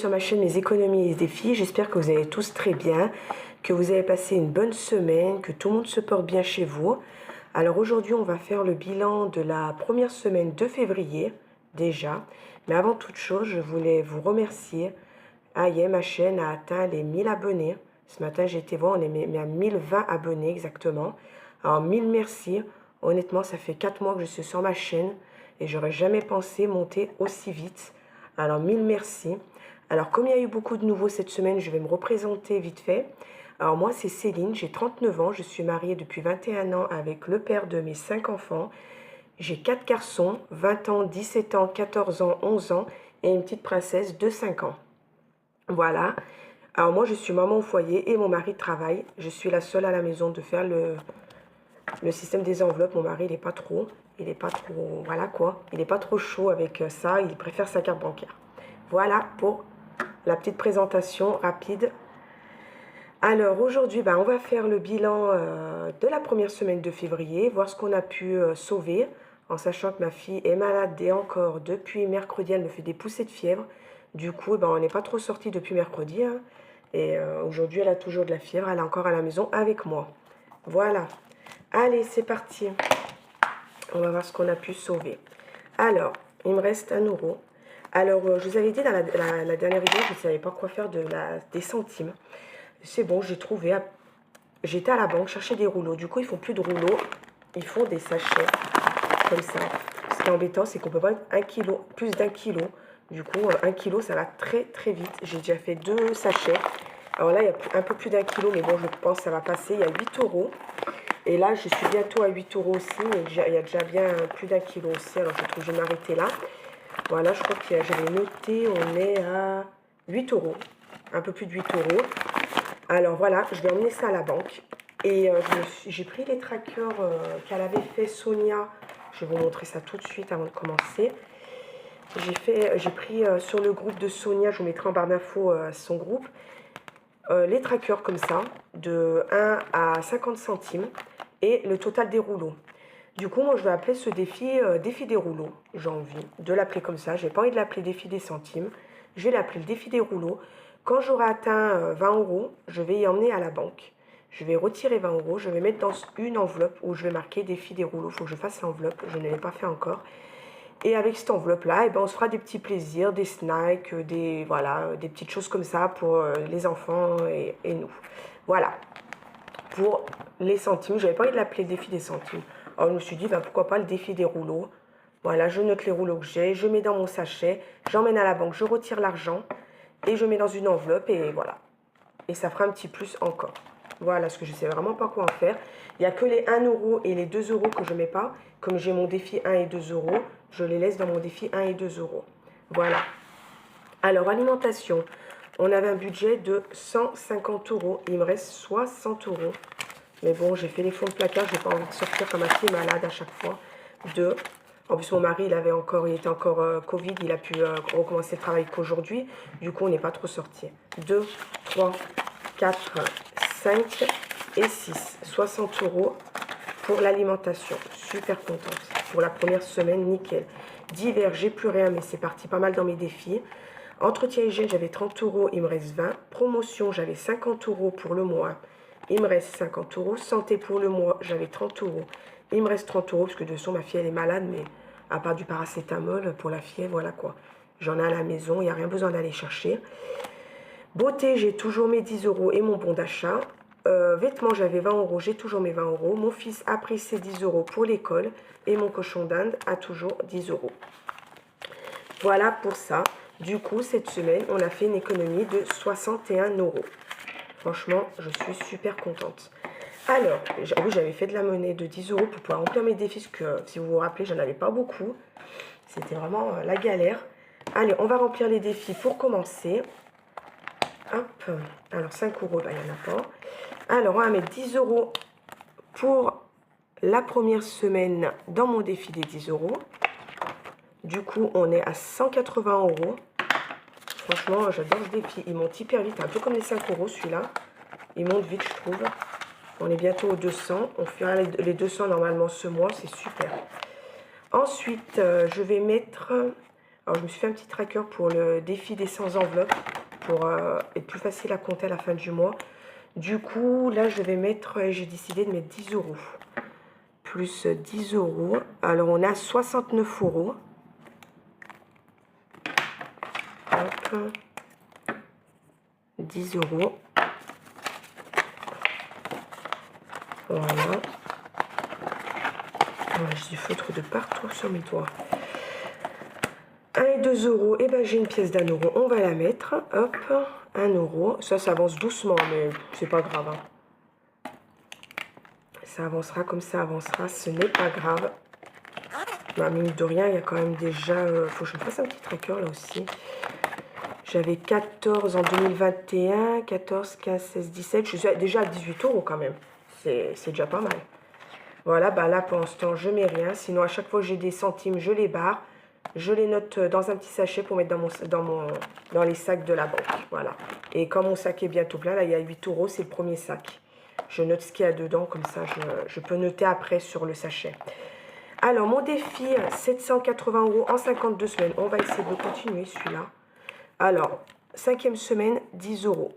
sur ma chaîne Mes économies et défis. J'espère que vous allez tous très bien, que vous avez passé une bonne semaine, que tout le monde se porte bien chez vous. Alors aujourd'hui, on va faire le bilan de la première semaine de février, déjà. Mais avant toute chose, je voulais vous remercier. Ma chaîne a atteint les 1000 abonnés. Ce matin, j'ai été voir, on est à 1020 abonnés exactement. Alors, 1000 merci. Honnêtement, ça fait 4 mois que je suis sur ma chaîne et j'aurais jamais pensé monter aussi vite. Alors, 1000 merci. Alors, comme il y a eu beaucoup de nouveaux cette semaine, je vais me représenter vite fait. Alors, moi, c'est Céline, j'ai 39 ans. Je suis mariée depuis 21 ans avec le père de mes 5 enfants. J'ai 4 garçons, 20 ans, 17 ans, 14 ans, 11 ans et une petite princesse de 5 ans. Voilà. Alors, moi, je suis maman au foyer et mon mari travaille. Je suis la seule à la maison de faire le système des enveloppes. Mon mari, il n'est pas trop, voilà quoi. Il n'est pas trop chaud avec ça. Il préfère sa carte bancaire. Voilà pour la petite présentation rapide. Alors aujourd'hui, on va faire le bilan de la première semaine de février, voir ce qu'on a pu sauver, en sachant que ma fille est malade et encore depuis mercredi, elle me fait des poussées de fièvre. Du coup, on n'est pas trop sorti depuis mercredi. Hein. Et aujourd'hui, elle a toujours de la fièvre, elle est encore à la maison avec moi. Voilà. Allez, c'est parti. On va voir ce qu'on a pu sauver. Alors, il me reste 1 euro. Alors, je vous avais dit dans la dernière vidéo, je ne savais pas quoi faire des centimes. C'est bon, j'ai trouvé. J'étais à la banque chercher des rouleaux. Du coup, ils font plus de rouleaux. Ils font des sachets comme ça. Ce qui est embêtant, c'est qu'on peut pas plus d'1 kilo. Du coup, 1 kilo, ça va très très vite. J'ai déjà fait 2 sachets. Alors là, il y a un peu plus d'1 kilo, mais bon, je pense que ça va passer. Il y a 8 euros. Et là, je suis bientôt à 8 euros aussi. Mais il y a déjà bien plus d'1 kilo aussi. Alors, je vais m'arrêter là. Voilà, je crois que j'avais noté, on est à 8 euros. Un peu plus de 8 euros. Alors voilà, je vais emmener ça à la banque. Et j'ai pris les trackers qu'elle avait fait Sonia. Je vais vous montrer ça tout de suite avant de commencer. J'ai pris sur le groupe de Sonia, je vous mettrai en barre d'infos son groupe, les trackers comme ça, de 1 à 50 centimes et le total des rouleaux. Du coup, moi, je vais appeler ce défi défi des rouleaux. J'ai envie de l'appeler comme ça. J'ai pas envie de l'appeler défi des centimes. Je vais l'appeler le défi des rouleaux. Quand j'aurai atteint 20 euros, je vais y emmener à la banque. Je vais retirer 20 euros. Je vais mettre dans une enveloppe où je vais marquer défi des rouleaux. Il faut que je fasse l'enveloppe. Je ne l'ai pas fait encore. Et avec cette enveloppe-là, on se fera des petits plaisirs, des snacks, des petites choses comme ça pour les enfants et nous. Voilà. Pour les centimes, je n'avais pas envie de l'appeler le défi des centimes. Alors, je me suis dit, pourquoi pas le défi des rouleaux. Voilà, je note les rouleaux que j'ai, je mets dans mon sachet, j'emmène à la banque, je retire l'argent et je mets dans une enveloppe et voilà. Et ça fera un petit plus encore. Voilà, parce que je ne sais vraiment pas quoi en faire. Il n'y a que les 1 euro et les 2 euros que je ne mets pas. Comme j'ai mon défi 1 et 2 euros, je les laisse dans mon défi 1 et 2 euros. Voilà. Alors, alimentation. On avait un budget de 150 euros. Il me reste 60 euros. Mais bon, j'ai fait les fonds de placard. Je n'ai pas envie de sortir comme ma fille est malade à chaque fois. En plus, mon mari, il était encore Covid. Il a pu recommencer le travail qu'aujourd'hui. Du coup, on n'est pas trop sorti. 2, 3, 4, 5 et 6. 60 euros pour l'alimentation. Super contente. Pour la première semaine, nickel. Divers, j'ai plus rien, mais c'est parti pas mal dans mes défis. Entretien hygiène, j'avais 30 euros, il me reste 20. Promotion, j'avais 50 euros pour le mois. Il me reste 50 euros. Santé pour le mois, j'avais 30 euros. Il me reste 30 euros, parce que de toute façon, ma fille, elle est malade, mais à part du paracétamol pour la fièvre, voilà quoi. J'en ai à la maison, il n'y a rien besoin d'aller chercher. Beauté, j'ai toujours mes 10 euros et mon bon d'achat. Vêtements, j'avais 20 euros, j'ai toujours mes 20 euros. Mon fils a pris ses 10 euros pour l'école et mon cochon d'Inde a toujours 10 euros. Voilà pour ça. Du coup, cette semaine, on a fait une économie de 61 euros. Franchement, je suis super contente. Alors, j'avais fait de la monnaie de 10 euros pour pouvoir remplir mes défis, parce que si vous vous rappelez, j'en avais pas beaucoup. C'était vraiment la galère. Allez, on va remplir les défis pour commencer. Hop, alors 5 euros, il n'y en a pas. Alors, on va mettre 10 euros pour la première semaine dans mon défi des 10 euros. Du coup, on est à 180 euros. Franchement, j'adore ce défi. Il monte hyper vite, un peu comme les 5 euros celui-là. Il monte vite, je trouve. On est bientôt aux 200. On fera les 200 normalement ce mois, c'est super. Ensuite, je vais mettre Alors, je me suis fait un petit tracker pour le défi des 100 enveloppes, pour être plus facile à compter à la fin du mois. Du coup, là, je vais mettre, j'ai décidé de mettre 10 euros. Plus 10 euros. Alors, on a 69 euros. Hop. 10 euros. Voilà. J'ai du feutre de partout sur mes doigts. 1 et 2 euros. Et ben, j'ai une pièce d'1 euro. On va la mettre. Hop. 1 euro. Ça avance doucement, mais c'est pas grave. Hein. Ça avancera comme ça avancera. Ce n'est pas grave. Bah, mine de rien, il y a quand même déjà... faut que je me fasse un petit tracker là aussi. J'avais 14 en 2021, 14, 15, 16, 17. Je suis déjà à 18 euros quand même. C'est déjà pas mal. Voilà, bah là pour l'instant, je mets rien. Sinon, à chaque fois que j'ai des centimes, je les barre. Je les note dans un petit sachet pour mettre dans les sacs de la banque. Voilà. Et comme mon sac est bientôt plein, là, il y a 8 euros, c'est le premier sac. Je note ce qu'il y a dedans, comme ça, je peux noter après sur le sachet. Alors, mon défi, 780 euros en 52 semaines. On va essayer de continuer celui-là. Alors, 5e semaine, 10 euros.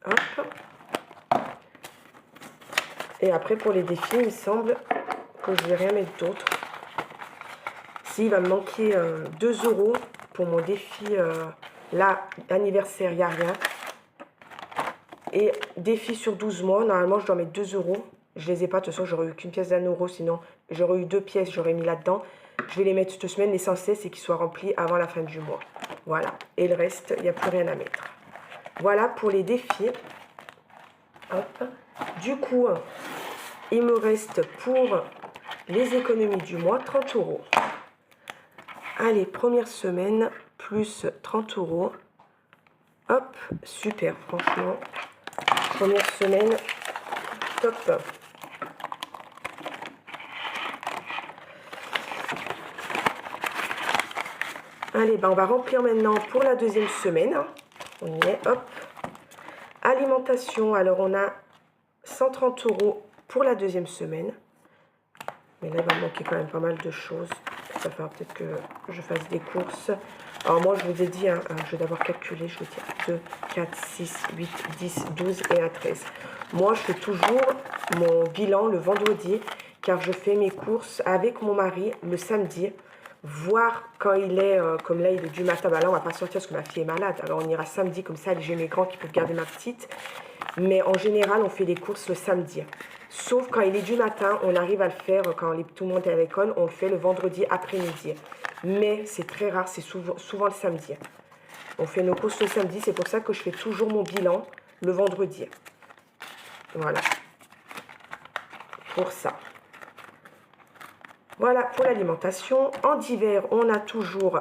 Hop. Et après, pour les défis, il me semble que je ne vais rien mettre d'autre. Si, il va me manquer 2 euros pour mon défi, là, anniversaire, il n'y a rien. Et défi sur 12 mois, normalement, je dois mettre 2 euros. Je ne les ai pas, de toute façon, j'aurais eu qu'une pièce d'1 euro, sinon j'aurais eu 2 pièces, j'aurais mis là-dedans. Je vais les mettre cette semaine, l'essentiel, c'est qu'ils soient remplis avant la fin du mois. Voilà, et le reste, il n'y a plus rien à mettre. Voilà pour les défis. Hop. Du coup, il me reste pour les économies du mois 30 euros. Allez, première semaine, plus 30 euros. Hop, super, franchement. Première semaine, top. Allez, ben on va remplir maintenant pour la deuxième semaine. On y est, hop. Alimentation, alors on a 130 euros pour la deuxième semaine. Mais là, il va me manquer quand même pas mal de choses. Ça va peut-être que je fasse des courses. Alors moi, je vous ai dit, hein, je vais d'abord calculer, je vais dire 2, 4, 6, 8, 10, 12 et un 13. Moi, je fais toujours mon bilan le vendredi, car je fais mes courses avec mon mari le samedi. Voir quand il est, comme là, il est du matin. Bah là, on va pas sortir parce que ma fille est malade. Alors, on ira samedi, comme ça, j'ai mes grands qui peuvent garder ma petite. Mais en général, on fait les courses le samedi. Sauf quand il est du matin, on arrive à le faire quand tout le monde est à l'école. On le fait le vendredi après-midi. Mais c'est très rare, c'est souvent le samedi. On fait nos courses le samedi. C'est pour ça que je fais toujours mon bilan le vendredi. Voilà. Pour ça. Voilà pour l'alimentation. En divers, on a toujours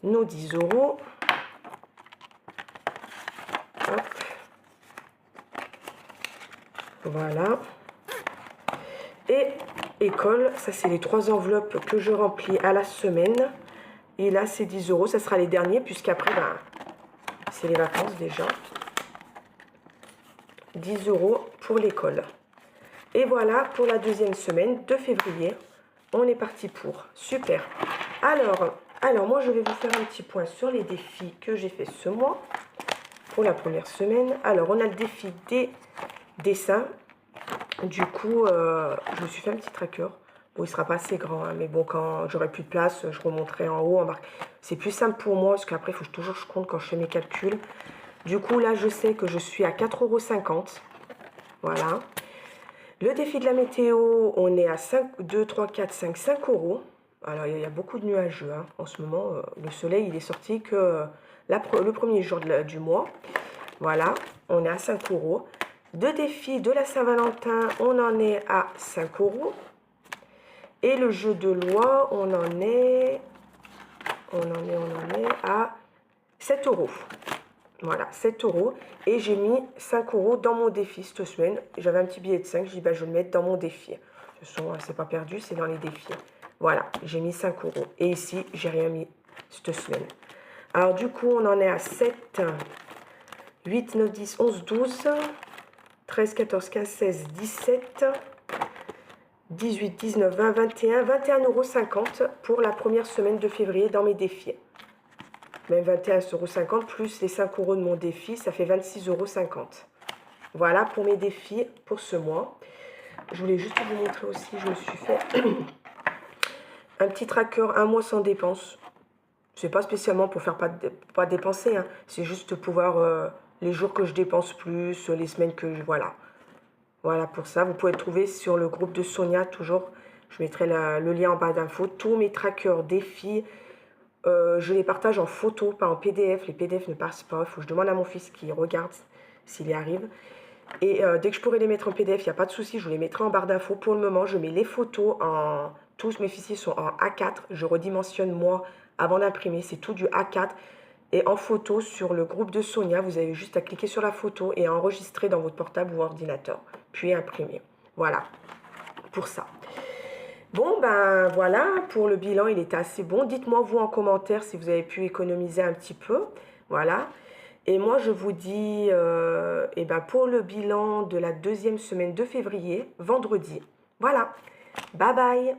nos 10 euros. Hop. Voilà. Et école, ça c'est les 3 enveloppes que je remplis à la semaine. Et là, c'est 10 euros. Ça sera les derniers puisqu'après, ben, c'est les vacances déjà. 10 euros pour l'école. Et voilà pour la deuxième semaine de février. On est parti pour. Super. Alors, moi, je vais vous faire un petit point sur les défis que j'ai fait ce mois. Pour la première semaine. Alors, on a le défi des dessins. Du coup, je me suis fait un petit tracker. Bon, il ne sera pas assez grand, hein, mais bon, quand j'aurai plus de place, je remonterai en haut. C'est plus simple pour moi, parce qu'après, il faut toujours que je compte quand je fais mes calculs. Du coup, là, je sais que je suis à 4,50 €. Voilà. Le défi de la météo, on est à 5, 2, 3, 4, 5, 5 euros. Alors, il y a beaucoup de nuageux hein, en ce moment. Le soleil, il est sorti que le premier jour du mois. Voilà, on est à 5 euros. De défi de la Saint-Valentin, on en est à 5 euros. Et le jeu de loi, on en est à 7 euros. Voilà, 7 euros. Et j'ai mis 5 euros dans mon défi cette semaine. J'avais un petit billet de 5. Je dis, bah, je vais le mettre dans mon défi. De toute façon, c'est pas perdu, c'est dans les défis. Voilà, j'ai mis 5 euros. Et ici, j'ai rien mis cette semaine. Alors, du coup, on en est à 7, 8, 9, 10, 11, 12, 13, 14, 15, 16, 17, 18, 19, 20, 21, 21,50 € pour la première semaine de février dans mes défis. Même 21,50 € plus les 5 € de mon défi, ça fait 26,50 €. Voilà pour mes défis pour ce mois. Je voulais juste vous montrer aussi, je me suis fait un petit tracker, un mois sans dépenses. C'est pas spécialement pour faire pas dépenser, hein. C'est juste pouvoir, les jours que je dépense plus, les semaines que je... Voilà. Voilà pour ça. Vous pouvez le trouver sur le groupe de Sonia, toujours. Je mettrai le lien en bas d'infos. Tous mes trackers, défis, je les partage en photo, pas en PDF. Les PDF ne passent pas. Il faut que je demande à mon fils qui regarde s'il y arrive. Et dès que je pourrai les mettre en PDF, il n'y a pas de souci, je vous les mettrai en barre d'infos. Pour le moment, je mets les photos en... Tous mes fichiers sont en A4. Je redimensionne moi avant d'imprimer. C'est tout du A4. Et en photo, sur le groupe de Sonia, vous avez juste à cliquer sur la photo et à enregistrer dans votre portable ou ordinateur. Puis imprimer. Voilà, pour ça. Bon, ben voilà, pour le bilan, il était assez bon. Dites-moi, vous, en commentaire, si vous avez pu économiser un petit peu. Voilà. Et moi, je vous dis, eh ben, pour le bilan de la deuxième semaine de février, vendredi. Voilà. Bye bye.